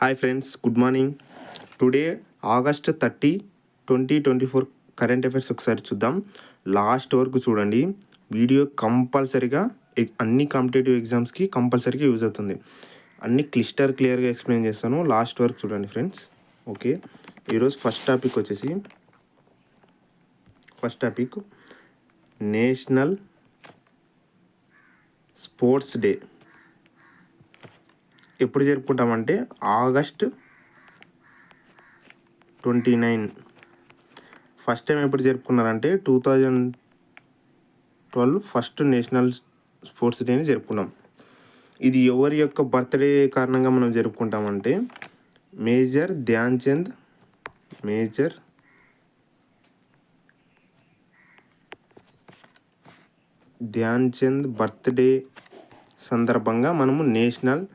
Hi friends, good morning. Today August 30, 2024 current affairs ఒకసారి చూద్దాం. Last వరకు చూడండి. వీడియో కంపల్సరీగా అన్ని కాంపిటేటివ్ ఎగ్జామ్స్కి కంపల్సరీగా యూజ్ అవుతుంది. అన్ని క్లియర్గా ఎక్స్ప్లెయిన్ చేస్తాను. లాస్ట్ వరకు చూడండి ఫ్రెండ్స్. ఓకే, ఈరోజు first topic national sports day ఎప్పుడు జరుపుకుంటామంటే August 29. ఫస్ట్ టైం ఎప్పుడు జరుపుకున్నారంటే 2012 ఫస్ట్ నేషనల్ స్పోర్ట్స్ డేని జరుపుకున్నాం. ఇది ఎవరి యొక్క బర్త్డే కారణంగా మనం జరుపుకుంటామంటే మేజర్ ధ్యాన్ చంద్ బర్త్డే సందర్భంగా మనము నేషనల్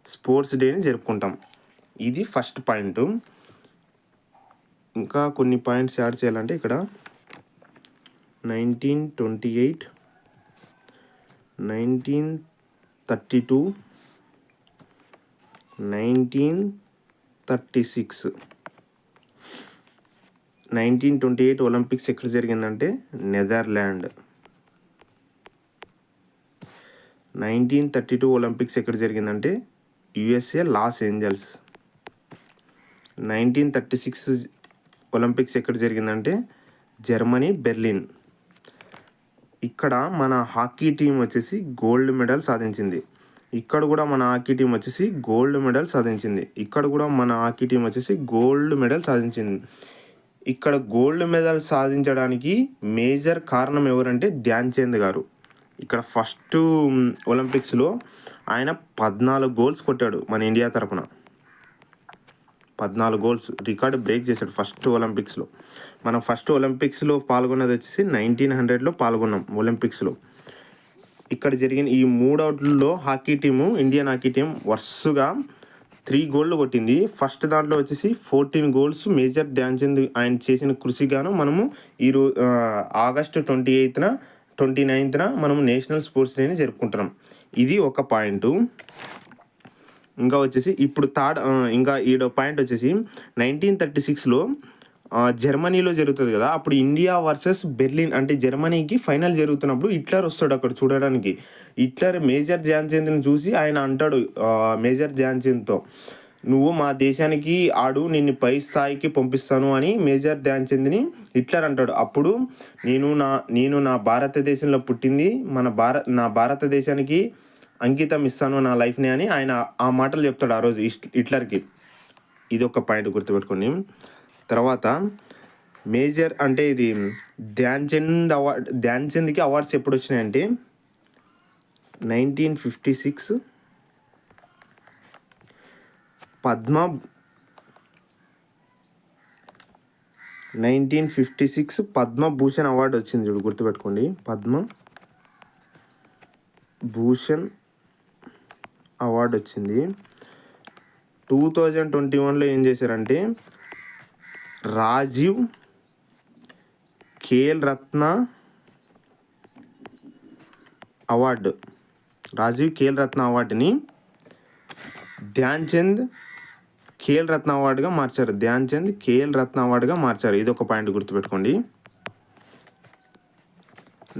స్పోర్ట్స్ డేని జరుపుకుంటాం. ఇది ఫస్ట్ పాయింట్. ఇంకా కొన్ని పాయింట్స్ యాడ్ చేయాలంటే ఇక్కడ 1928, 1932, 1936. 1928 ఒలింపిక్స్ ఎక్కడ జరిగిందంటే నెదర్లాండ్. 1932 ఒలింపిక్స్ ఎక్కడ జరిగిందంటే USA లాస్ ఏంజల్స్. 1936 ఒలింపిక్స్ ఎక్కడ జరిగిందంటే జర్మనీ బెర్లిన్. ఇక్కడ మన హాకీ టీం వచ్చేసి గోల్డ్ మెడల్ సాధించింది. ఇక్కడ కూడా మన హాకీ టీం వచ్చేసి గోల్డ్ మెడల్ సాధించింది. ఇక్కడ గోల్డ్ మెడల్ సాధించడానికి మేజర్ కారణం ఎవరంటే ధ్యాన్ చంద్ గారు. ఇక్కడ ఫస్ట్ ఒలింపిక్స్లో ఆయన 14 గోల్స్ కొట్టాడు. మన ఇండియా తరఫున 14 గోల్స్ రికార్డు బ్రేక్ చేశాడు ఫస్ట్ ఒలింపిక్స్లో. మనం ఫస్ట్ ఒలింపిక్స్లో పాల్గొన్నది వచ్చేసి 1900లో పాల్గొన్నాం ఒలింపిక్స్లో. ఇక్కడ జరిగిన ఈ 3 అవుట్లలో ఇండియన్ హాకీ టీం వరుసగా 3 గోల్డ్ కొట్టింది. ఫస్ట్ దాంట్లో వచ్చేసి 14 గోల్స్ మేజర్ ధ్యాన్ చంద్ ఆయన చేసిన కృషిగాను మనము August 29న మనము నేషనల్ స్పోర్ట్స్ డేని జరుపుకుంటున్నాం. ఇది ఒక పాయింట్. ఇంకా వచ్చేసి ఇప్పుడు ఈడో పాయింట్ వచ్చేసి 1936లో జర్మనీలో జరుగుతుంది కదా, అప్పుడు ఇండియా వర్సెస్ బెర్లిన్ అంటే జర్మనీకి ఫైనల్ జరుగుతున్నప్పుడు హిట్లర్ వస్తాడు అక్కడ చూడడానికి. హిట్లర్ మేజర్ ధ్యాన్ చంద్ని చూసి ఆయన అంటాడు మేజర్ ధ్యాన్ చంద్తో, నువ్వు మా దేశానికి ఆడు, నిన్ను పై స్థాయికి పంపిస్తాను అని మేజర్ ధ్యాన్ చంద్ని హిట్లర్ అంటాడు. అప్పుడు నేను నా భారతదేశంలో పుట్టింది నా భారతదేశానికి అంకితం ఇస్తాను నా లైఫ్ని అని ఆయన ఆ మాటలు చెప్తాడు ఆ రోజు హిట్లర్కి. ఇది ఒక పాయింట్ గుర్తుపెట్టుకోండి. తర్వాత మేజర్ అంటే ఇది ధ్యాన్ చంద్కి అవార్డ్స్ ఎప్పుడు వచ్చినాయంటే 1956 పద్మభూషణ్ అవార్డు వచ్చింది. చూడు గుర్తుపెట్టుకోండి, పద్మభూషణ్ అవార్డు వచ్చింది. 2021లో ఏం చేశారంటే రాజీవ్ ఖేల్ రత్న అవార్డుని ధ్యాన్ చంద్ ఖేల్ రత్న అవార్డుగా మార్చారు. ఇది ఒక పాయింట్ గుర్తుపెట్టుకోండి.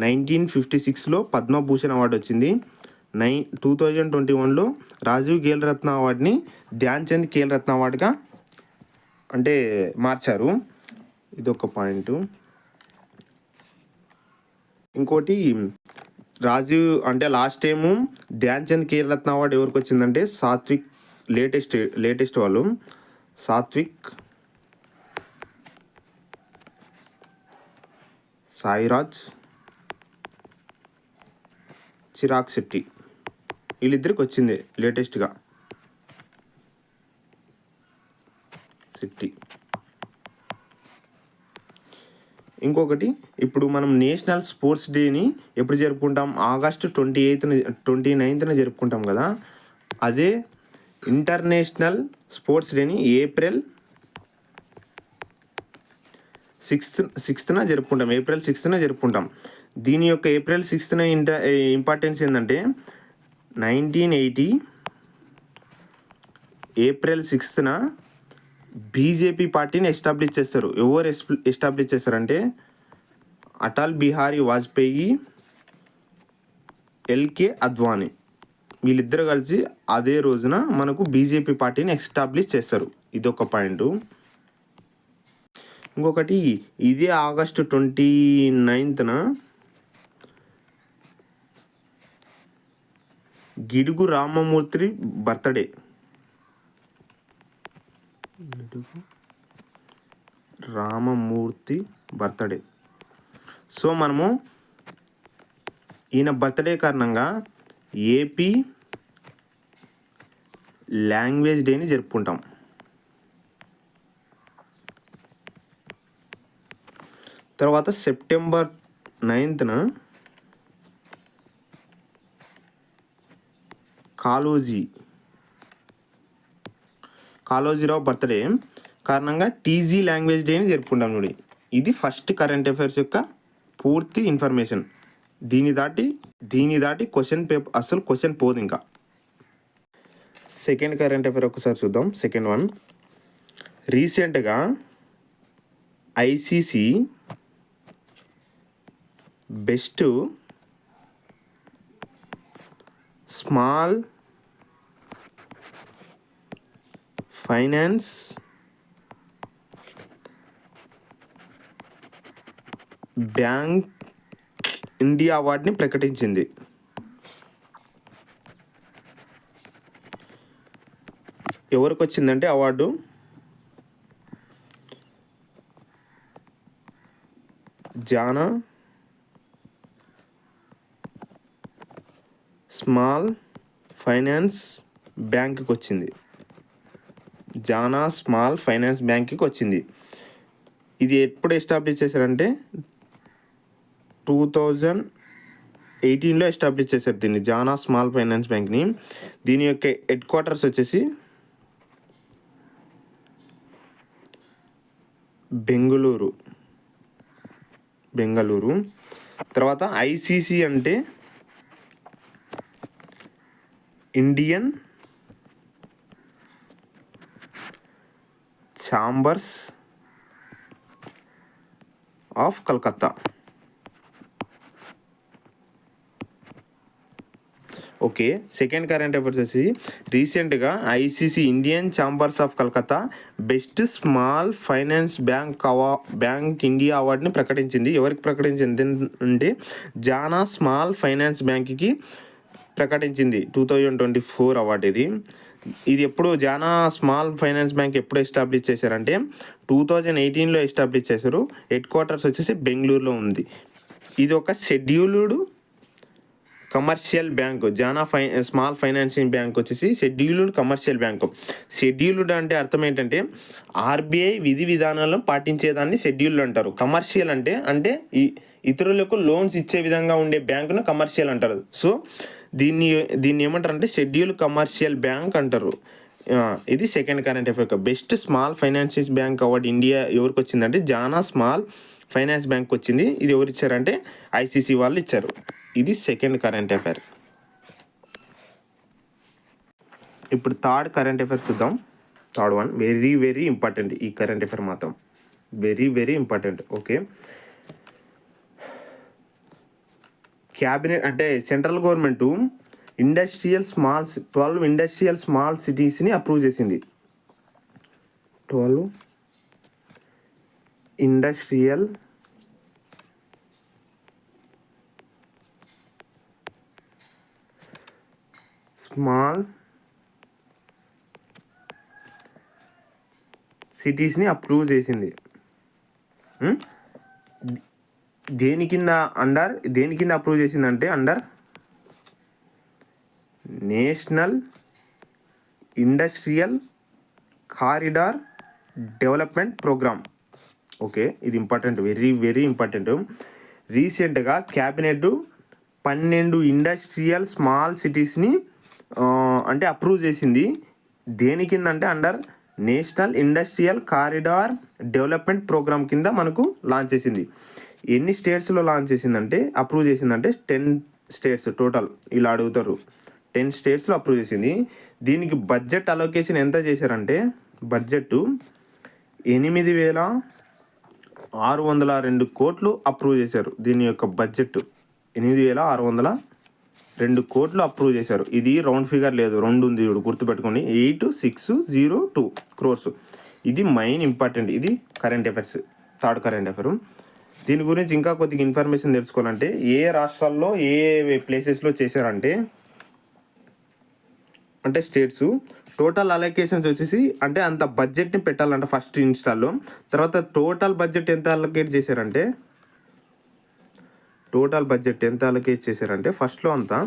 1956లో పద్మభూషణ్ అవార్డు వచ్చింది. 2021లో రాజీవ్ ఖేల్ రత్న అవార్డుని ధ్యాన్ చంద్ ఖేల్ రత్న అవార్డుగా అంటే మార్చారు. ఇదొక పాయింట్. ఇంకోటి రాజీవ్ అంటే last time Dhyan Chand Khel Ratna award ఎవరికి వచ్చిందంటే సాత్విక్, లేటెస్ట్ వాళ్ళు సాత్విక్ సాయిరాజ్, చిరాగ్ శెట్టి, వీళ్ళిద్దరికి వచ్చింది లేటెస్ట్గా. ఇంకొకటి, ఇప్పుడు మనం నేషనల్ స్పోర్ట్స్ డేని ఎప్పుడు జరుపుకుంటాం? August 29న జరుపుకుంటాం కదా. అదే ఇంటర్నేషనల్ స్పోర్ట్స్ డేని April 6న జరుపుకుంటాం. దీని యొక్క April 6న ఇంపార్టెన్స్ ఏంటంటే 1980 ఏప్రిల్ 6న బీజేపీ పార్టీని ఎస్టాబ్లిష్ చేస్తారు. ఎవరు ఎస్టాబ్లిష్ చేస్తారంటే అటల్ బిహారీ వాజ్పేయి, ఎల్కే అద్వానీ, వీళ్ళిద్దరు కలిసి అదే రోజున మనకు బీజేపీ పార్టీని ఎస్టాబ్లిష్ చేస్తారు. ఇదొక పాయింట్. ఇంకొకటి ఇదే August 29న Gidugu Ramamurthy birthday. Ramamurthy birthday. So మనము ఈయన బర్త్డే కారణంగా ఏపీ లాంగ్వేజ్ డేని జరుపుకుంటాం. తర్వాత సెప్టెంబర్ 9న కాళోజీరావు బర్త్డే కారణంగా టీజీ లాంగ్వేజ్ డేని జరుపుకుంటాం చూడండి. ఇది ఫస్ట్ కరెంట్ అఫైర్స్ యొక్క పూర్తి ఇన్ఫర్మేషన్. దీని దాటి క్వశ్చన్ పోదు. ఇంకా సెకండ్ కరెంట్ అఫైర్ ఒకసారి చూద్దాం. సెకండ్ వన్, రీసెంట్గా ICC best small finance bank India అవార్డుని ప్రకటించింది. ఎవరికి వచ్చిందంటే అవార్డు జానా స్మాల్ ఫైనాన్స్ బ్యాంక్కి వచ్చింది. జానా స్మాల్ ఫైనాన్స్ బ్యాంక్కి వచ్చింది. ఇది ఎప్పుడు ఎస్టాబ్లిష్ చేశారంటే 2018లో ఎస్టాబ్లిష్ చేశారు దీన్ని, జానా స్మాల్ ఫైనాన్స్ బ్యాంక్ని. దీని యొక్క హెడ్ క్వార్టర్స్ వచ్చేసి బెంగళూరు. తర్వాత ఐసీసీ అంటే Indian chambers of Calcutta. Okay, second current affairs వచ్చి రీసెంట్గా ICC Indian chambers of Calcutta best small finance bank India అవార్డుని ప్రకటించింది. ఎవరికి ప్రకటించింది అంటే జానా స్మాల్ ఫైనాన్స్ బ్యాంక్కి ప్రకటించింది. 2024 అవార్డు ఇది ఎప్పుడు జానా స్మాల్ ఫైనాన్స్ బ్యాంక్ ఎప్పుడు ఎస్టాబ్లిష్ చేశారంటే 2018లో ఎస్టాబ్లిష్ చేశారు. హెడ్ క్వార్టర్స్ వచ్చేసి బెంగళూరులో ఉంది. ఇది ఒక షెడ్యూల్డ్ కమర్షియల్ బ్యాంకు. జానా స్మాల్ ఫైనాన్సింగ్ బ్యాంక్ వచ్చేసి షెడ్యూల్డ్ కమర్షియల్ బ్యాంకు. షెడ్యూల్డ్ అంటే అర్థం ఏంటంటే ఆర్బీఐ విధి విధానాలను పాటించేదాన్ని షెడ్యూల్డ్ అంటారు. కమర్షియల్ అంటే ఇతరులకు లోన్స్ ఇచ్చే విధంగా ఉండే బ్యాంకును కమర్షియల్ అంటారు. సో దీన్ని ఏమంటారు అంటే షెడ్యూల్ కమర్షియల్ బ్యాంక్ అంటారు. ఇది second current affair. Best small financial bank award India ఎవరికి వచ్చిందంటే జానా స్మాల్ ఫైనాన్స్ బ్యాంక్ వచ్చింది. ఇది ఎవరు ఇచ్చారంటే ఐసీసీ వాళ్ళు ఇచ్చారు. ఇది సెకండ్ కరెంట్ అఫైర్. ఇప్పుడు థర్డ్ కరెంట్ అఫైర్ చూద్దాం. Third one very very important. ఈ కరెంట్ అఫైర్ మాత్రం very very important. Okay, cabinet అంటే సెంట్రల్ గవర్నమెంట్ 12 ఇండస్ట్రియల్ స్మాల్ సిటీస్ని అప్రూవ్ చేసింది. 12 ఇండస్ట్రియల్ స్మాల్ సిటీస్ని అప్రూవ్ చేసింది. దేని కింద అప్రూవ్ చేసిందంటే under national industrial corridor development programme. Okay, ఇది ఇంపార్టెంట్, వెరీ వెరీ ఇంపార్టెంట్. రీసెంట్గా క్యాబినెట్ 12 ఇండస్ట్రియల్ స్మాల్ సిటీస్ని అంటే అప్రూవ్ చేసింది. దేని కింద అంటే under national industrial corridor development programme కింద మనకు లాంచ్ చేసింది. ఎన్ని స్టేట్స్లో లాంచ్ చేసిందంటే అప్రూవ్ చేసిందంటే 10 స్టేట్స్ టోటల్. ఇలా అడుగుతారు, 10 స్టేట్స్లో అప్రూవ్ చేసింది. దీనికి బడ్జెట్ అలొకేషన్ ఎంత చేశారంటే బడ్జెట్ 8,602 కోట్లు అప్రూవ్ చేశారు. దీని యొక్క బడ్జెట్ 8,602 కోట్లు అప్రూవ్ చేశారు. ఇది రౌండ్ ఫిగర్ లేదు, 2 ఉంది ఇప్పుడు గుర్తుపెట్టుకోండి, 8602 crores. ఇది మెయిన్ ఇంపార్టెంట్. ఇది current affairs, third current affair. దీని గురించి ఇంకా కొద్దిగా ఇన్ఫర్మేషన్ తెలుసుకోవాలంటే ఏ రాష్ట్రాల్లో ఏ ప్లేసెస్లో చేశారంటే స్టేట్స్ టోటల్ అలొకేషన్స్ వచ్చేసి అంటే అంత బడ్జెట్ని పెట్టాలంట ఫస్ట్ ఇన్స్టాల్లో. తర్వాత టోటల్ బడ్జెట్ ఎంత అలొకేట్ చేశారంటే ఫస్ట్లో అంతా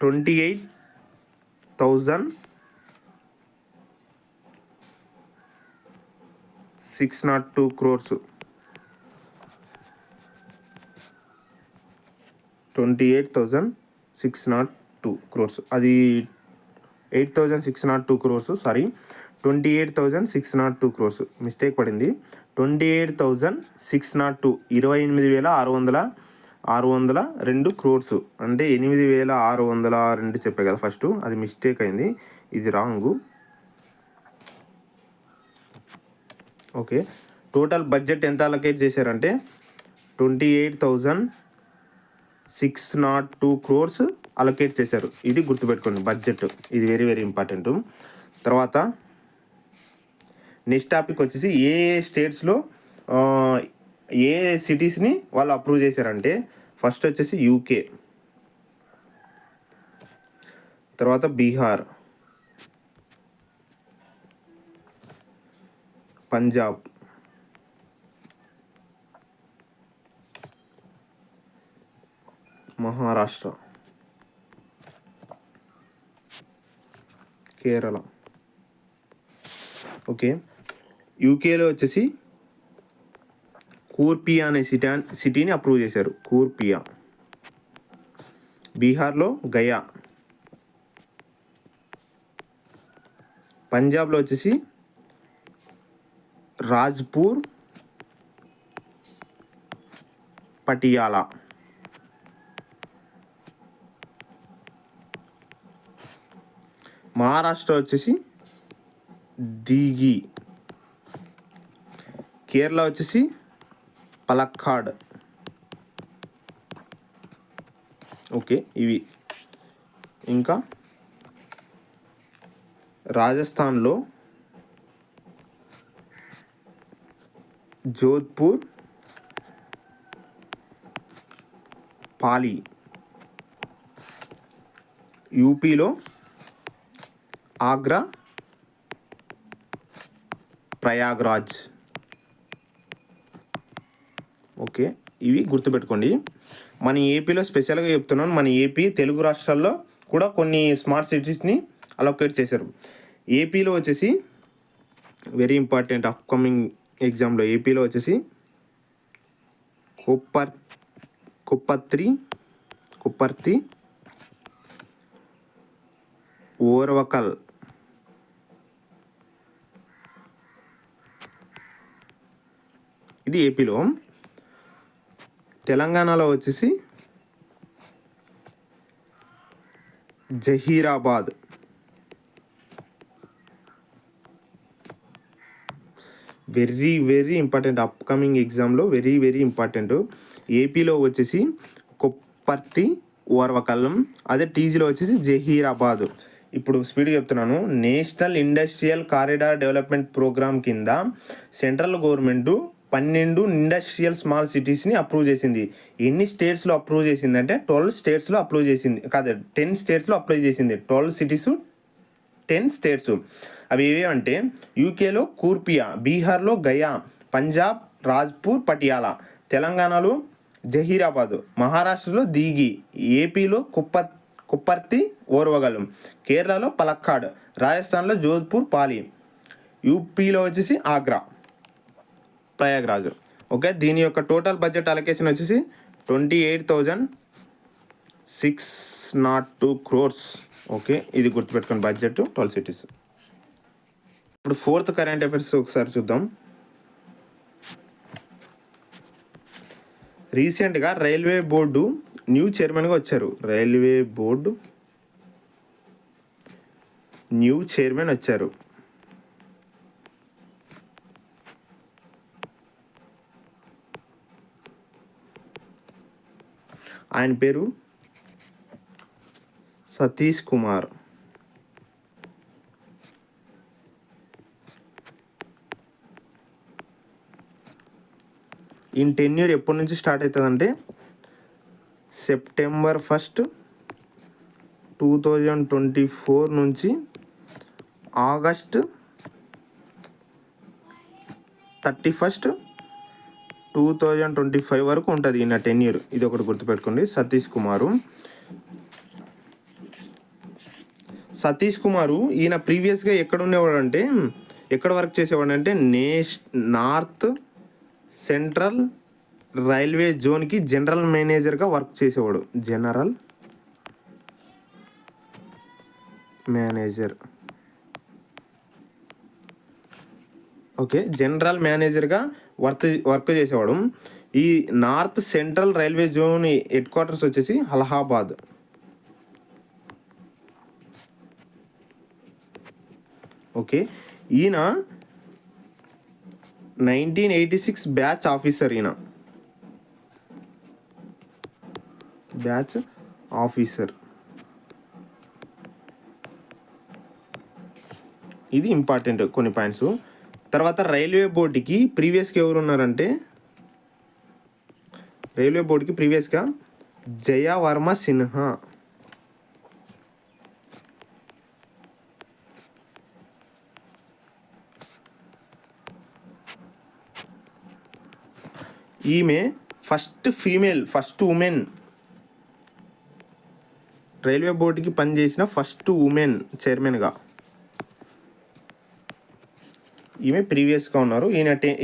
28,602 crores. 28,602 crores. అది 8,602 crores, సారీ 28,602 crores మిస్టేక్ పడింది. 28,602 28,602 crores అంటే 8,602 చెప్పే కదా ఫస్ట్, అది మిస్టేక్ అయింది, ఇది రాంగు. ఓకే, టోటల్ బడ్జెట్ ఎంత అలొకేట్ చేశారంటే 28,602 crores అలొకేట్ చేశారు. ఇది గుర్తుపెట్టుకోండి బడ్జెట్, ఇది వెరీ వెరీ ఇంపార్టెంట్. తర్వాత నెక్స్ట్ టాపిక్ వచ్చేసి ఏ స్టేట్స్లో ఏ సిటీస్ని వాళ్ళు అప్రూవ్ చేశారంటే ఫస్ట్ వచ్చేసి యూకే, తర్వాత బీహార్, పంజాబ్, మహారాష్ట్ర, కేరళ. ఓకే, యూకేలో వచ్చేసి కూర్పియా అనే సిటీని అప్రూవ్ చేశారు, కూర్పియా. బీహార్లో గయా. పంజాబ్లో వచ్చేసి రాజ్పూర్ పటియాలా. మహారాష్ట్ర వచ్చేసి దిగి. కేరళ వచ్చేసి పలక్కాడ్. ఓకే, ఇవి. ఇంకా రాజస్థాన్లో జోధ్పూర్, పాలి. యూపీలో ఆగ్రా, ప్రయాగ్రాజ్. ఓకే, ఇవి గుర్తుపెట్టుకోండి. మన ఏపీలో స్పెషల్గా చెప్తున్నాను, మన ఏపీ తెలుగు రాష్ట్రాల్లో కూడా కొన్ని స్మార్ట్ సిటీస్ని అలొకేట్ చేశారు. ఏపీలో వచ్చేసి వెరీ ఇంపార్టెంట్ అప్కమింగ్ ఎగ్జామ్లో, ఏపీలో వచ్చేసి కుప్పర్తి, ఓర్వకల్, ఇది ఏపీలో. తెలంగాణలో వచ్చేసి Zaheerabad. Very very important upcoming ఎగ్జామ్లో, వెరీ వెరీ ఇంపార్టెంట్. ఏపీలో వచ్చేసి కొప్పర్తి, ఓర్వకల్లం, అదే టీజీలో వచ్చేసి జహీరాబాద్. ఇప్పుడు స్పీడ్గా చెప్తున్నాను. National industrial corridor development programme కింద సెంట్రల్ గవర్నమెంట్ 12 ఇండస్ట్రియల్ స్మాల్ సిటీస్ని అప్రూవ్ చేసింది. ఎన్ని స్టేట్స్లో అప్రూవ్ చేసింది అంటే 12 స్టేట్స్లో అప్రూవ్ చేసింది, కాదు 10 స్టేట్స్లో అప్రూవ్ చేసింది. 12 సిటీస్ 10 స్టేట్స్. అవి ఏవేవంటే యూకేలో కూర్పియా, బీహార్లో గయా, పంజాబ్ రాజ్పూర్ పటియాలా, తెలంగాణలో జహీరాబాద్, మహారాష్ట్రలో దిగి, ఏపీలో కుప్పర్తి ఓర్వగలం, కేరళలో పలక్కాడ్, రాజస్థాన్లో జోధ్పూర్ పాలి, యూపీలో వచ్చేసి ఆగ్రా ప్రయాగ్రాజ్. ఓకే, దీని యొక్క టోటల్ బడ్జెట్ అలొకేషన్ వచ్చేసి 28,602 crores. ఓకే, ఇది గుర్తుపెట్టుకుని బడ్జెట్ 12 సిటీస్. ఇప్పుడు ఫోర్త్ కరెంట్ అఫైర్స్ ఒకసారి చూద్దాం. రీసెంట్గా రైల్వే బోర్డు న్యూ చైర్మన్గా వచ్చారు. రైల్వే బోర్డు న్యూ చైర్మన్ వచ్చారు. ఆయన పేరు సతీష్ కుమార్. ఈ టెన్యూర్ ఎప్పటి నుంచి స్టార్ట్ అవుతుందంటే సెప్టెంబర్ 1, 2024 నుంచి ఆగస్ట్ 31, 2025 వరకు ఉంటుంది ఈయన టెన్యూర్. ఇది ఒకటి గుర్తుపెట్టుకోండి. సతీష్ కుమారు ఈయన ప్రీవియస్గా ఎక్కడ ఉండేవాడు అంటే, ఎక్కడ వర్క్ చేసేవాడు అంటే నార్త్ సెంట్రల్ రైల్వే జోన్కి జనరల్ మేనేజర్గా వర్క్ చేసేవాడు. జనరల్ మేనేజర్, ఓకే, జనరల్ మేనేజర్గా వర్క్ చేసేవాడు. ఈ north central railway zone head quarters వచ్చేసి అలహాబాద్. ఓకే, ఈయన 1986 బ్యాచ్ ఆఫీసర్. బ్యాచ్ ఆఫీసర్, ఇది ఇంపార్టెంట్ కొన్ని పాయింట్స్. తర్వాత రైల్వే బోర్డుకి ప్రీవియస్గా ఎవరు ఉన్నారంటే, రైల్వే బోర్డుకి ప్రీవియస్గా జయవర్మ సిన్హా. ఈమె ఫస్ట్ ఉమెన్ రైల్వే బోర్డుకి పనిచేసిన ఫస్ట్ ఉమెన్ చైర్మన్గా ఈమె ప్రీవియస్గా ఉన్నారు.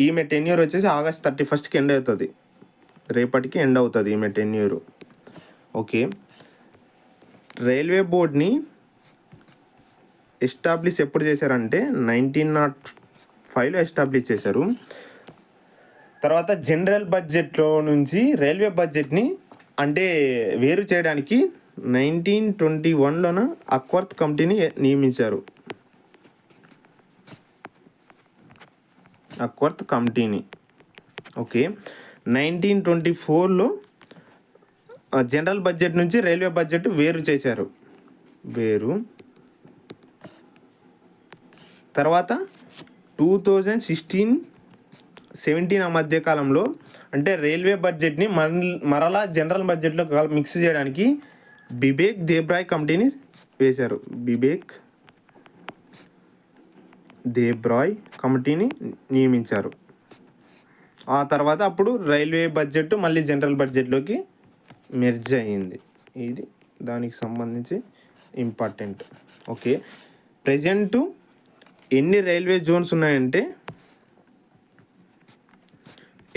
ఈమె టెన్యూర్ వచ్చేసి ఆగస్ట్ 31కి ఎండ్ అవుతుంది. రేపటికి ఎండ్ అవుతుంది ఈమె టెన్యూర్. ఓకే, రైల్వే బోర్డ్ని ఎస్టాబ్లిష్ ఎప్పుడు చేశారంటే 1905లో ఎస్టాబ్లిష్ చేశారు. తర్వాత జనరల్ బడ్జెట్లో నుంచి రైల్వే బడ్జెట్ని అంటే వేరు చేయడానికి 1921లోన అక్వర్త్ కమిటీని నియమించారు. అక్వర్త్ కమిటీని. ఓకే, 1924లో జనరల్ బడ్జెట్ నుంచి రైల్వే బడ్జెట్ వేరు చేశారు. తర్వాత 2016-17 ఆ మధ్య కాలంలో అంటే రైల్వే బడ్జెట్ని మరలా జనరల్ బడ్జెట్లో మిక్స్ చేయడానికి బిబేక్ దేబ్రాయ్ కమిటీని వేశారు. బిబేక్ దేబ్రాయ్ కమిటీని నియమించారు. ఆ తర్వాత అప్పుడు రైల్వే బడ్జెట్ మళ్ళీ జనరల్ బడ్జెట్లోకి మెర్జ్ అయ్యింది. ఇది దానికి సంబంధించి ఇంపార్టెంట్. ఓకే, ప్రజెంటు ఎన్ని రైల్వే జోన్స్ ఉన్నాయంటే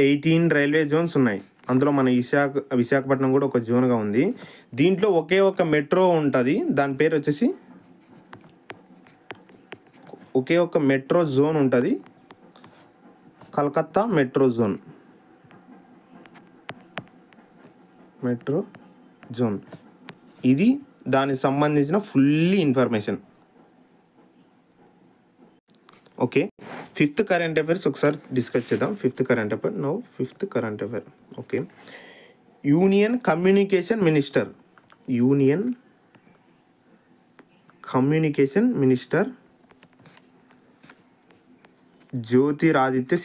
18 రైల్వే జోన్స్ ఉన్నాయి. అందులో మన విశాఖపట్నం కూడా ఒక జోన్గా ఉంది. దీంట్లో ఒకే ఒక మెట్రో ఉంటుంది. దాని పేరు వచ్చేసి ఒకే ఒక మెట్రో జోన్ ఉంటుంది, కలకత్తా మెట్రో జోన్. ఇది దానికి సంబంధించిన fully information. Okay, 5th current affairs ఒకసారి డిస్కస్ చేద్దాం. 5th current affair. Okay, union communication minister Jyotiraditya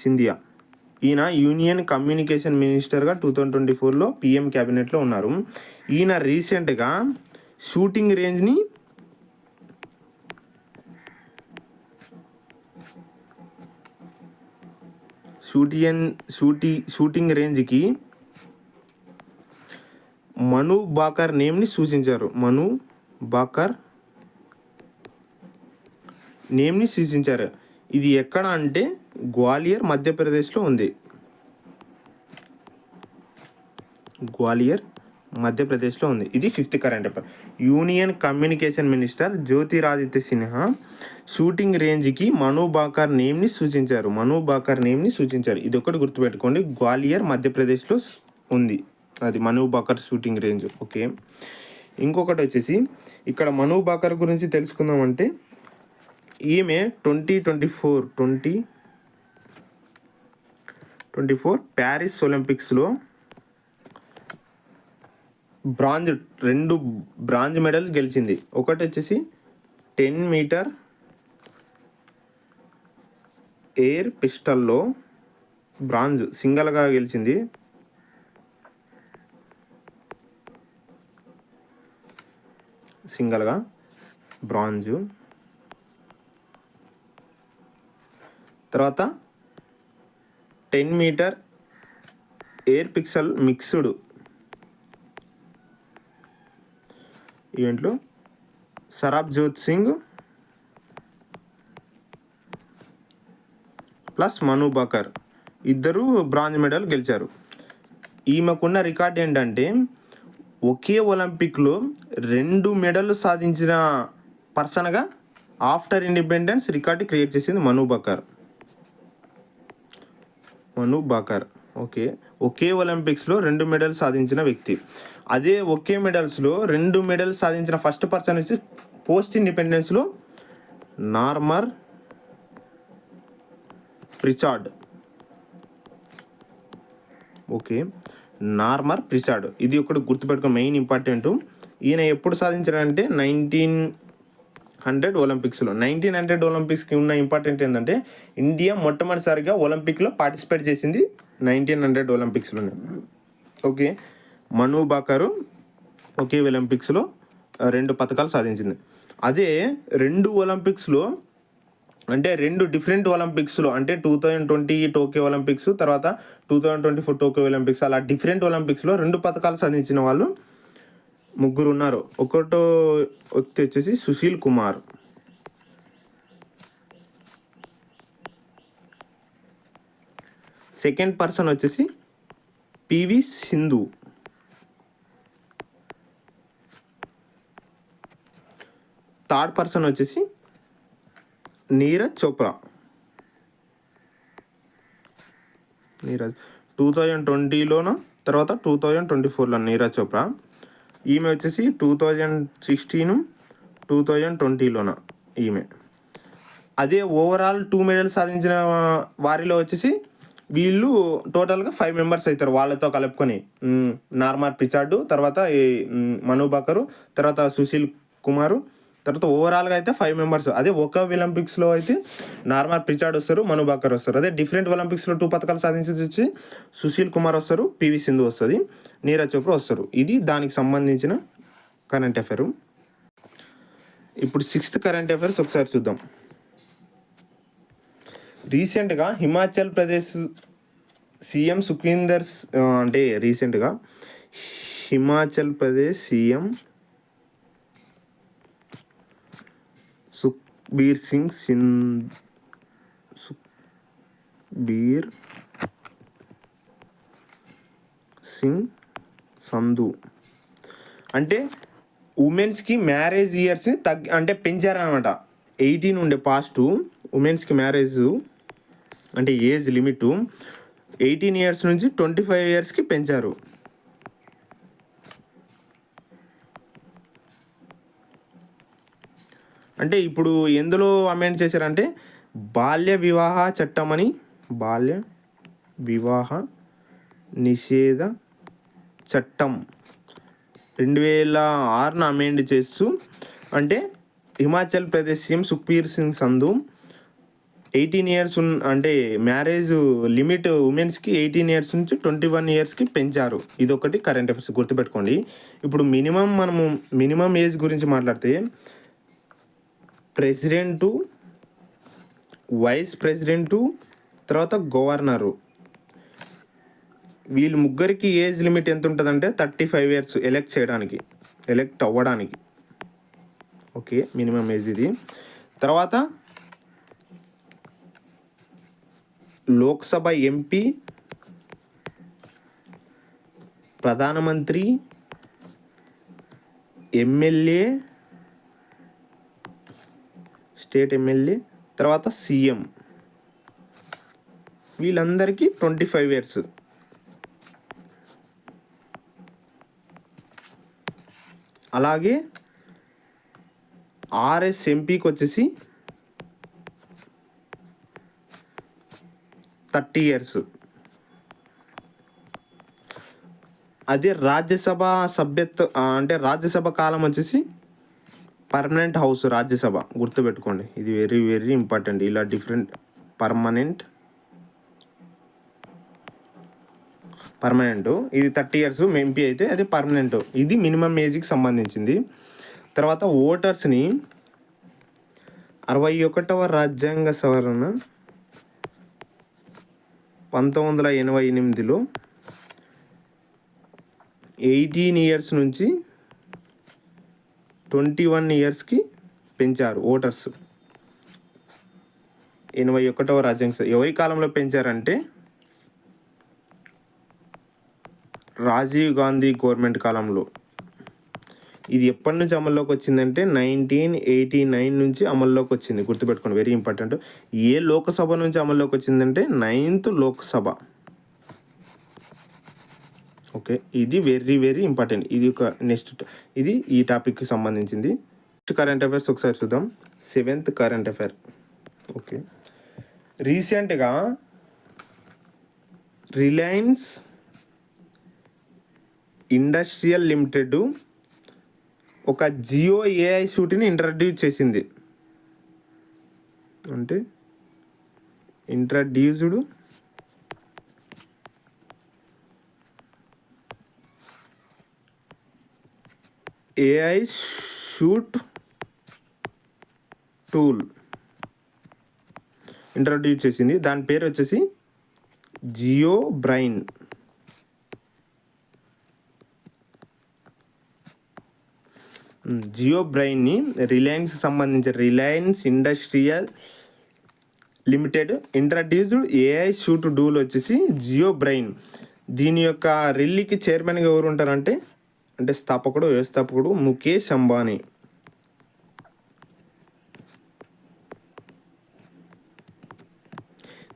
Scindia. ఈయన యూనియన్ కమ్యూనికేషన్ మినిస్టర్గా 2024లో పిఎం క్యాబినెట్లో ఉన్నారు. ఈయన రీసెంట్గా షూటింగ్ రేంజ్కి మను బాకర్ నేమ్ని సూచించారు. ఇది ఎక్కడ అంటే గ్వాలియర్ మధ్యప్రదేశ్లో ఉంది. మధ్యప్రదేశ్లో ఉంది. ఇది 5th current affair. Union communication minister Jyotiraditya Sinha shooting రేంజ్కి మను బాకర్ నేమ్ని సూచించారు. ఇది ఒకటి గుర్తుపెట్టుకోండి, గ్వాలియర్ మధ్యప్రదేశ్లో ఉంది అది మను బాకర్ షూటింగ్ రేంజ్. ఓకే, ఇంకొకటి వచ్చేసి ఇక్కడ మను బాకర్ గురించి తెలుసుకుందామంటే ఈమె 2024 ప్యారిస్ ఒలింపిక్స్లో రెండు బ్రాంజ్ మెడల్ గెలిచింది. ఒకటి వచ్చేసి 10 మీటర్ ఎయిర్ పిస్టల్లో బ్రాంజ్ సింగల్గా గెలిచింది. బ్రాంజు. తర్వాత 10 మీటర్ ఎయిర్ పిస్టల్ మిక్స్డ్ ఈవెంట్లో సరాబ్జోత్ సింగ్ ప్లస్ మను బాకర్ ఇద్దరు బ్రాంజ్ మెడల్ గెలిచారు. ఈమెకున్న రికార్డ్ ఏంటంటే ఒకే ఒలింపిక్లో 2 మెడల్ సాధించిన పర్సన్గా ఆఫ్టర్ ఇండిపెండెన్స్ రికార్డు క్రియేట్ చేసింది మను బాకర్. ఓకే, ఒకే ఒలింపిక్స్లో 2 మెడల్ సాధించిన వ్యక్తి. అదే ఒకే మెడల్స్లో 2 మెడల్ సాధించిన ఫస్ట్ పర్సన్ వచ్చి పోస్ట్ ఇండిపెండెన్స్లో నార్మర్ ప్రిచార్డ్. ఓకే, నార్మర్ ప్రిచార్డ్, ఇది ఒకటి గుర్తుపెట్టుకో, మెయిన్ ఇంపార్టెంట్. ఈయన ఎప్పుడు సాధించాడంటే 1900 ఒలింపిక్స్లో. 1900 ఒలింపిక్స్కి ఉన్న ఇంపార్టెంట్ ఏంటంటే ఇండియా మొట్టమొదటిసారిగా ఒలింపిక్లో పార్టిసిపేట్ చేసింది 1900 ఒలింపిక్స్లోనే. ఓకే, మను బాకరు ఒకే ఒలింపిక్స్లో 2 పథకాలు సాధించింది. అదే 2 ఒలింపిక్స్లో అంటే 2 డిఫరెంట్ ఒలింపిక్స్లో అంటే 2020 టోక్యో ఒలింపిక్స్, తర్వాత 2024 టోక్యో ఒలింపిక్స్, అలా డిఫరెంట్ ఒలింపిక్స్లో 2 పథకాలు సాధించిన వాళ్ళు 3 ఉన్నారు. ఒకటో వ్యక్తి వచ్చేసి సుశీల్ కుమార్. సెకండ్ పర్సన్ వచ్చేసి పివి సింధు. థర్డ్ పర్సన్ వచ్చేసి నీరజ్ చోప్రా. 2020లోన తర్వాత 2024లో నీరజ్ చోప్రా. ఈమె వచ్చేసి 2016, 2020లోన ఈమె. అదే ఓవరాల్ 2 మెడల్స్ సాధించిన వారిలో వచ్చేసి వీళ్ళు టోటల్గా 5 మెంబర్స్ అవుతారు వాళ్ళతో కలుపుకొని. నార్మర్ పిచార్డు, తర్వాత మను బాకరు, తర్వాత సుశీల్ కుమారు, తర్వాత ఓవరాల్గా అయితే 5 మెంబర్స్. అదే ఒక ఒలింపిక్స్లో అయితే నార్మల్ ప్రిచార్డ్ వస్తారు, మను బాకర్ వస్తారు. అదే డిఫరెంట్ ఒలింపిక్స్లో 2 పథకాలు సాధించేది వచ్చి సుశీల్ కుమార్ వస్తారు, పివి సింధు వస్తుంది, నీరజ్ చోప్రా వస్తారు. ఇది దానికి సంబంధించిన కరెంట్ అఫైర్. ఇప్పుడు 6th కరెంట్ అఫైర్స్ ఒకసారి చూద్దాం. రీసెంట్గా హిమాచల్ ప్రదేశ్ సీఎం హిమాచల్ ప్రదేశ్ సీఎం సుఖ్బీర్ సింగ్ సంధు అంటే ఉమెన్స్కి మ్యారేజ్ ఇయర్స్ని అంటే పెంచారనమాట. 18 ఉండే పాస్ట్ ఉమెన్స్కి మ్యారేజ్ అంటే ఏజ్ లిమిట్ 18 ఇయర్స్ నుంచి 25 ఇయర్స్కి పెంచారు. అంటే ఇప్పుడు ఎందులో అమెండ్ చేశారంటే బాల్య వివాహ నిషేధ చట్టం 2006ను అమెండ్ చేస్తూ అంటే హిమాచల్ ప్రదేశ్ సీఎం సుఖ్బీర్ సింగ్ సంధు 18 ఇయర్స్ అంటే మ్యారేజ్ లిమిట్ ఉమెన్స్కి 18 ఇయర్స్ నుంచి 21 ఇయర్స్కి పెంచారు. ఇదొకటి కరెంట్ అఫైర్స్ గుర్తుపెట్టుకోండి. ఇప్పుడు మినిమం ఏజ్ గురించి మాట్లాడితే ప్రెసిడెంటు, వైస్ ప్రెసిడెంటు, తర్వాత గవర్నరు, వీళ్ళు ముగ్గురికి ఏజ్ లిమిట్ ఎంత ఉంటుందంటే 35 ఇయర్స్ ఎలెక్ట్ అవ్వడానికి. ఓకే, మినిమం ఏజ్ ఇది. తర్వాత లోక్సభ ఎంపీ, ప్రధానమంత్రి, ఎమ్మెల్యే, స్టేట్ ఎమ్మెల్యే, తర్వాత సీఎం, వీళ్ళందరికీ 25 years. అలాగే ఆర్ఎస్ ఎంపీకి వచ్చేసి 30 years. అదే రాజ్యసభ సభ్యత్వ అంటే రాజ్యసభ కాలం వచ్చేసి పర్మనెంట్ హౌస్ రాజ్యసభ, గుర్తుపెట్టుకోండి, ఇది వెరీ వెరీ ఇంపార్టెంట్. ఇలా డిఫరెంట్ పర్మనెంట్ ఇది 30 years ఎంపీ అయితే, అది పర్మనెంట్. ఇది మినిమం ఏజ్కి సంబంధించింది. తర్వాత ఓటర్స్ని 61వ రాజ్యాంగ సవరణ 1988లో 18 years నుంచి 21 yearsకి పెంచారు ఓటర్స్. 81వ రాజ్యాంగ ఎవరి కాలంలో పెంచారంటే రాజీవ్ గాంధీ గవర్నమెంట్ కాలంలో. ఇది ఎప్పటి నుంచి అమల్లోకి వచ్చిందంటే 1989 నుంచి అమల్లోకి వచ్చింది, గుర్తుపెట్టుకోండి, వెరీ ఇంపార్టెంట్. ఏ లోకసభ నుంచి అమల్లోకి వచ్చిందంటే 9th లోక్సభ. ఓకే, ఇది వెరీ వెరీ ఇంపార్టెంట్. ఇది ఒక నెక్స్ట్, ఇది ఈ టాపిక్కి సంబంధించింది. నెక్స్ట్ కరెంట్ అఫైర్స్ ఒకసారి చూద్దాం. 7th current affair. ఓకే, రీసెంట్గా రిలయన్స్ ఇండస్ట్రియల్ లిమిటెడ్ ఒక జియో ఏఐ సూట్ని ఇంట్రడ్యూస్ చేసింది. అంటే introduced AI suite tool introduce చేసింది. దాని పేరు వచ్చేసి జియో బ్రైన్. జియో బ్రైన్ని Reliance industrial Limited introduced AI suite tool వచ్చేసి జియో బ్రైన్. దీని యొక్క రిల్లీకి చైర్మన్గా ఎవరు ఉంటారంటే వ్యవస్థాపకుడు ముఖేష్ అంబానీ.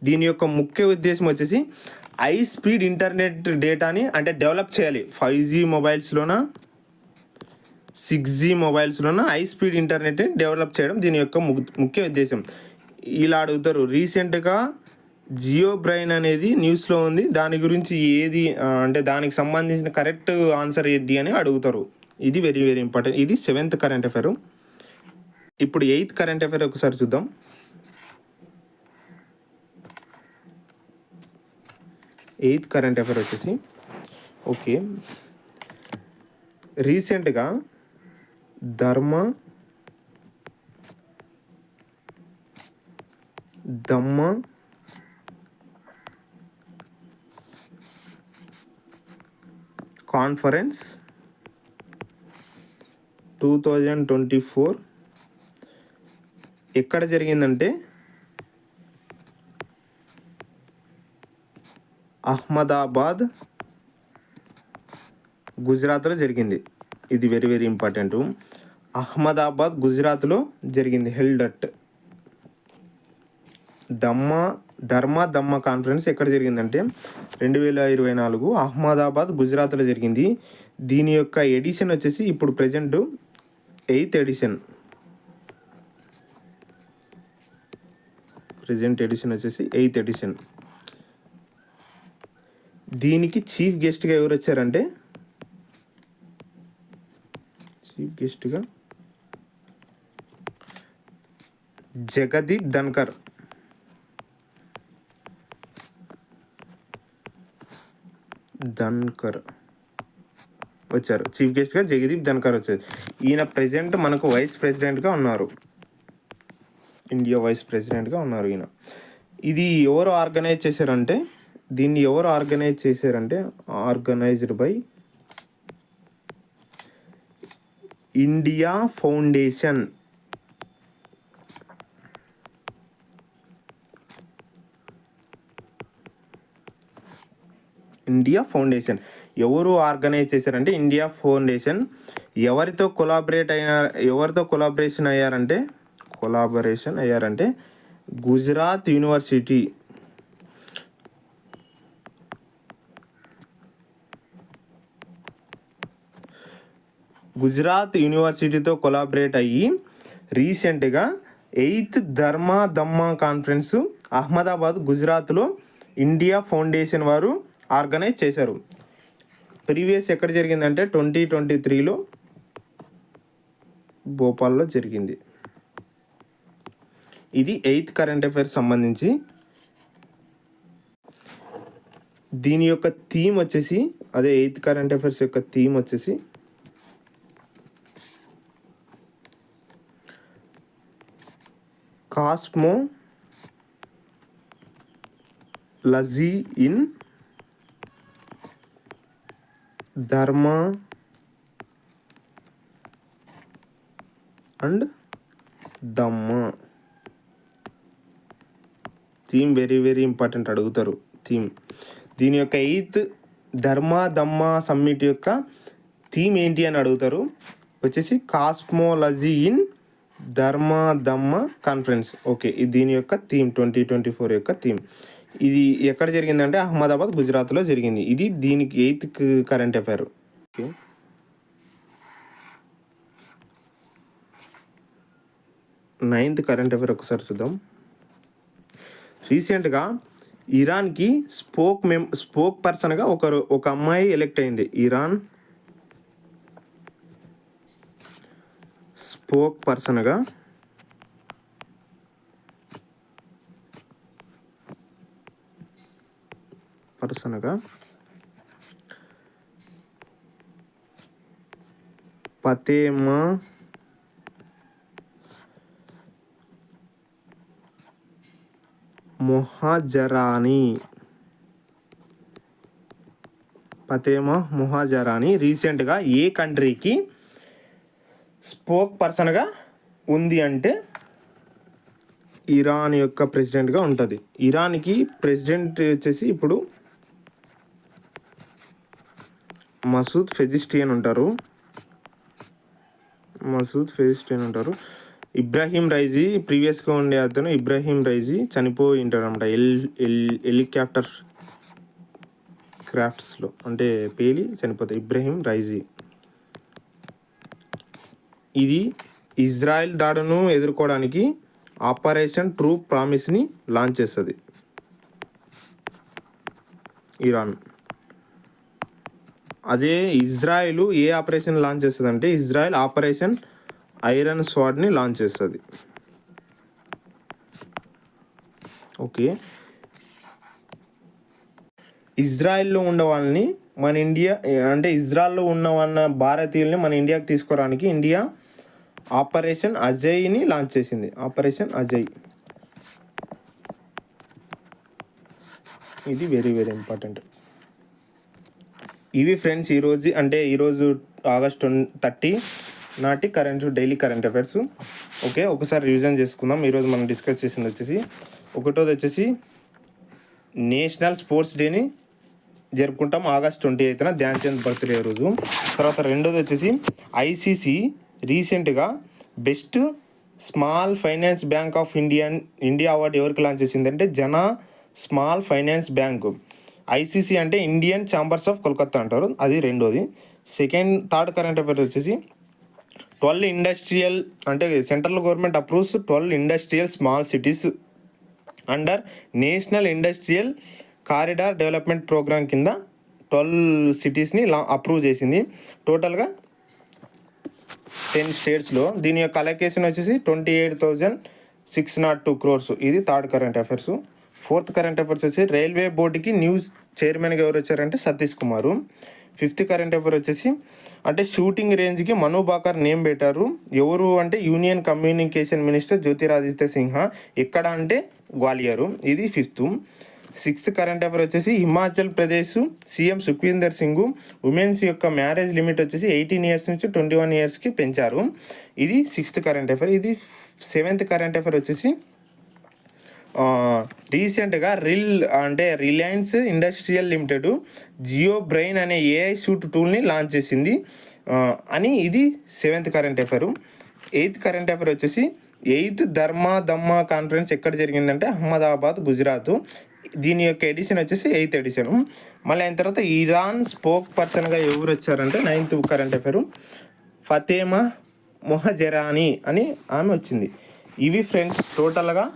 దీని యొక్క ముఖ్య ఉద్దేశం వచ్చేసి హై స్పీడ్ ఇంటర్నెట్ డేటాని అంటే డెవలప్ చేయాలి. 5G మొబైల్స్లోన 6G మొబైల్స్లోన హై స్పీడ్ ఇంటర్నెట్ని డెవలప్ చేయడం దీని యొక్క ముఖ్య ఉద్దేశం. ఇలా అడుగుతారు. రీసెంట్గా జియో బ్రైన్ అనేది న్యూస్లో ఉంది, దాని గురించి ఏది అంటే దానికి సంబంధించిన కరెక్ట్ ఆన్సర్ ఏంటి అని అడుగుతారు. ఇది వెరీ వెరీ ఇంపార్టెంట్. ఇది 7th కరెంట్ అఫైర్. ఇప్పుడు 8th కరెంట్ అఫైర్ ఒకసారి చూద్దాం. 8th కరెంట్ అఫైర్ వచ్చేసి ఓకే, రీసెంట్గా దమ్మ కాన్ఫరెన్స్ 2024 ఎక్కడ జరిగిందంటే అహ్మదాబాద్, గుజరాత్లో జరిగింది. ఇది వెరీ వెరీ ఇంపార్టెంట్. అహ్మదాబాద్, గుజరాత్లో జరిగింది. హెల్డ్ అట్ దమ్మ కాన్ఫరెన్స్ ఎక్కడ జరిగిందంటే 2024 అహ్మదాబాద్, గుజరాత్లో జరిగింది. దీని యొక్క ఎడిషన్ వచ్చేసి ఇప్పుడు ప్రజెంట్ 8th ఎడిషన్. వచ్చేసి 8th ఎడిషన్. దీనికి చీఫ్ గెస్ట్గా ఎవరు వచ్చారంటే జగదీప్ ధన్కర్ వచ్చారు. చీఫ్ గెస్ట్గా జగదీప్ ధన్కర్ వచ్చారు. ఈయన ప్రెజెంట్ మనకు వైస్ ప్రెసిడెంట్గా ఉన్నారు, ఇండియా వైస్ ప్రెసిడెంట్గా ఉన్నారు ఈయన. ఇది ఎవరు ఆర్గనైజ్ చేశారంటే organised by India foundation. India foundation ఎవరు ఆర్గనైజ్ చేశారంటే ఇండియా ఫౌండేషన్. ఎవరితో కొలాబరేషన్ అయ్యారంటే గుజరాత్ యూనివర్సిటీ. గుజరాత్ యూనివర్సిటీతో కొలాబరేట్ అయ్యి రీసెంట్గా 8th ధర్మా కాన్ఫరెన్స్ అహ్మదాబాద్ గుజరాత్లో ఇండియా ఫౌండేషన్ వారు ఆర్గనైజ్ చేశారు. ప్రీవియస్ ఎక్కడ జరిగిందంటే 2023లో భోపాల్లో జరిగింది. ఇది 8th కరెంట్ అఫైర్స్ సంబంధించి. దీని యొక్క థీమ్ వచ్చేసి 8th కరెంట్ అఫైర్స్ యొక్క థీమ్ వచ్చేసి cosmology in Dharma and Dhamma. Theme very very important, అడుగుతారు థీమ్. దీని యొక్క 8th ధర్మ సమ్మిట్ యొక్క థీమ్ ఏంటి అని అడుగుతారు. వచ్చేసి cosmology in Damma conference. Okay, ఇది దీని యొక్క థీమ్ 2024 యొక్క థీమ్. ఇది ఎక్కడ జరిగిందంటే అహ్మదాబాద్ గుజరాత్లో జరిగింది. ఇది దీనికి 8th current affair. Okay, 9th current affair ఒకసారి చూద్దాం. రీసెంట్గా ఇరాన్కి స్పోక్ పర్సన్గా ఒక అమ్మాయి ఎలెక్ట్ అయింది. ఇరాన్ స్పోక్ పర్సన్గా ఫాతిమా మొహాజరాని రీసెంట్గా ఏ కంట్రీకి స్పోక్ పర్సన్గా ఉంది అంటే ఇరాన్ యొక్క ప్రెసిడెంట్గా ఉంటుంది. ఇరాన్కి ప్రెసిడెంట్ వచ్చేసి ఇప్పుడు మసూద్ పెజిష్కియాన్ ఉంటారు. ఇబ్రాహీం రైజీ ప్రీవియస్గా ఉండే అతను ఇబ్రాహీం రైజీ చనిపోయి ఉంటారు అనమాట. హెలికాప్టర్ క్రాఫ్ట్స్లో అంటే పేలి చనిపోతాయి. ఇబ్రాహీం రైజీ. ఇది ఇజ్రాయెల్ దాడును ఎదుర్కోవడానికి ఆపరేషన్ ట్రూ ప్రామిస్ని లాంచ్ చేస్తుంది ఇరాన్. అదే ఇజ్రాయెల్ ఏ ఆపరేషన్ లాంచ్ చేస్తుంది అంటే ఇజ్రాయెల్ ఆపరేషన్ ఐరన్ స్వాడ్ని లాంచ్ చేస్తుంది. ఓకే, ఇజ్రాయెల్లో ఉన్న వాళ్ళని మన ఇండియా అంటే ఇజ్రాయెల్లో ఉన్న భారతీయుల్ని మన ఇండియాకి తీసుకురావడానికి ఇండియా ఆపరేషన్ అజయ్ని లాంచ్ చేసింది. ఆపరేషన్ అజయ్ ఇది వెరీ వెరీ ఇంపార్టెంట్. ఇవి ఫ్రెండ్స్ ఈరోజు ఆగస్ట్ 30 నాటి డైలీ కరెంట్ అఫైర్స్. ఓకే, ఒకసారి రివిజన్ చేసుకుందాం. ఈరోజు మనం డిస్కస్ చేసింది వచ్చేసి ఒకటోది వచ్చేసి నేషనల్ స్పోర్ట్స్ డేని జరుపుకుంటాం ఆగస్ట్ 28న, ధ్యాన్ చంద్ బర్త్డే రోజు. తర్వాత రెండోది వచ్చేసి ఐసీసీ రీసెంట్గా best small finance bank of India award ఎవరికి లాంచ్ చేసిందంటే జనా స్మాల్ ఫైనాన్స్ బ్యాంకు. ఐసీసీ అంటే ఇండియన్ ఛాంబర్స్ ఆఫ్ కోల్కతా అంటారు, అది రెండోది. థర్డ్ కరెంట్ అఫైర్ వచ్చేసి 12 ఇండస్ట్రియల్ అంటే central government approves 12 industrial small cities under national industrial corridor development programme కింద 12 సిటీస్ని అప్రూవ్ చేసింది. టోటల్గా 10 స్టేట్స్లో. దీని యొక్క అలొకేషన్ వచ్చేసి 28,602 crores. ఇది third current affairs. Fourth current affairs వచ్చి రైల్వే బోర్డుకి న్యూస్ చైర్మన్గా ఎవరు వచ్చారంటే సతీష్ కుమారు. ఫిఫ్త్ కరెంట్ అఫైర్ వచ్చేసి అంటే షూటింగ్ రేంజ్కి మను బాకర్ నేమ్ పెట్టారు. ఎవరు అంటే union communication minister Jyotiraditya Sinha. ఎక్కడ అంటే గ్వాలియరు. ఇది ఫిఫ్త్. సిక్స్త్ కరెంట్ అఫైర్ వచ్చేసి హిమాచల్ ప్రదేశ్ సీఎం సుఖ్వీందర్ సింగ్ ఉమెన్స్ యొక్క మ్యారేజ్ లిమిట్ వచ్చేసి 18 years నుంచి 21 yearsకి పెంచారు. ఇది సిక్స్త్ కరెంట్ అఫైర్. ఇది సెవెంత్ కరెంట్ అఫైర్ వచ్చేసి రీసెంట్గా Reliance industrial limited Jio brain అనే ఏఐ సూట్ టూల్ని లాంచ్ చేసింది అని ఇది 7th current affair. 8th current affair వచ్చేసి 8th దమ్మా కాన్ఫరెన్స్ ఎక్కడ జరిగిందంటే అహ్మదాబాద్, గుజరాత్. దీని యొక్క ఎడిషన్ వచ్చేసి 8th ఎడిషన్. మళ్ళీ అయిన తర్వాత ఇరాన్ స్పోక్ పర్సన్గా ఎవరు వచ్చారంటే 9th కరెంట్ అఫైర్ ఫతేమా మొహజెరానీ అని ఆమె వచ్చింది. ఇవి ఫ్రెండ్స్ టోటల్గా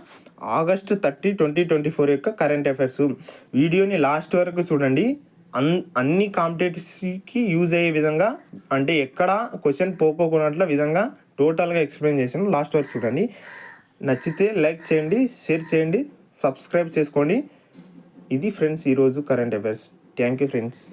August 30, 2024 యొక్క కరెంట్ అఫైర్స్. వీడియోని లాస్ట్ వరకు చూడండి. అన్ని కాంపిటేటివ్స్కి యూజ్ అయ్యే విధంగా, అంటే ఎక్కడ క్వశ్చన్ పోకోకున్నట్ల విధంగా టోటల్గా ఎక్స్ప్లెయిన్ చేశాను. లాస్ట్ వరకు చూడండి. నచ్చితే లైక్ చేయండి, షేర్ చేయండి, సబ్స్క్రైబ్ చేసుకోండి. ఇది ఫ్రెండ్స్ ఈరోజు current affairs. Thank you friends.